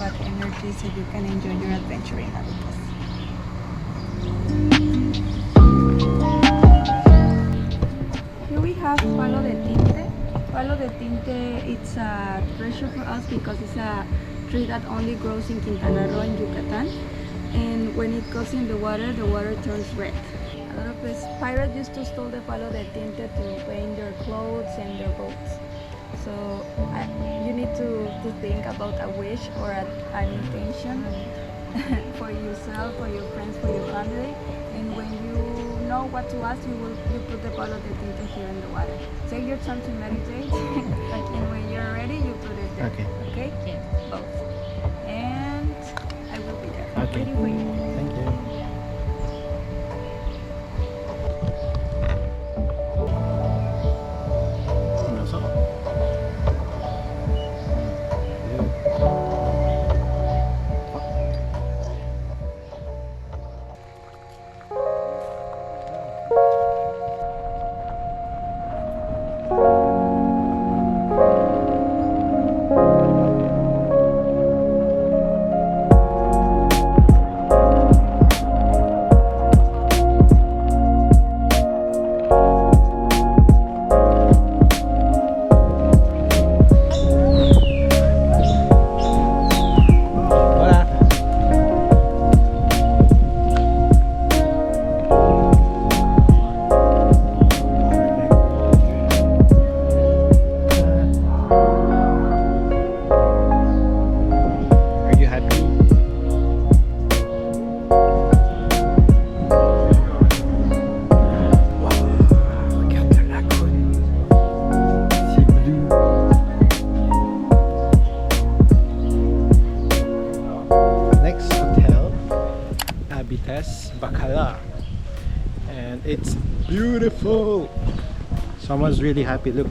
that energy so you can enjoy your adventure in Habitas. Here we have Palo de Tinte. Palo de Tinte, it's a treasure for us because it's a tree that only grows in Quintana Roo in Yucatan. And when it goes in the water turns red. A lot of these pirates used to steal the Palo de Tinte to paint their clothes and their boats. So you need to think about a wish or an intention for yourself, for your friends, for your family. And when you know what to ask, you put the Palo de Tinte here in the water. Take your time to meditate, and when you're ready, you put it there. Okay. Okay? Yes. Both. And I will be there. Okay. Waiting for you. Thank you. Habitas Bacalar, and it's beautiful. Someone's really happy. Look,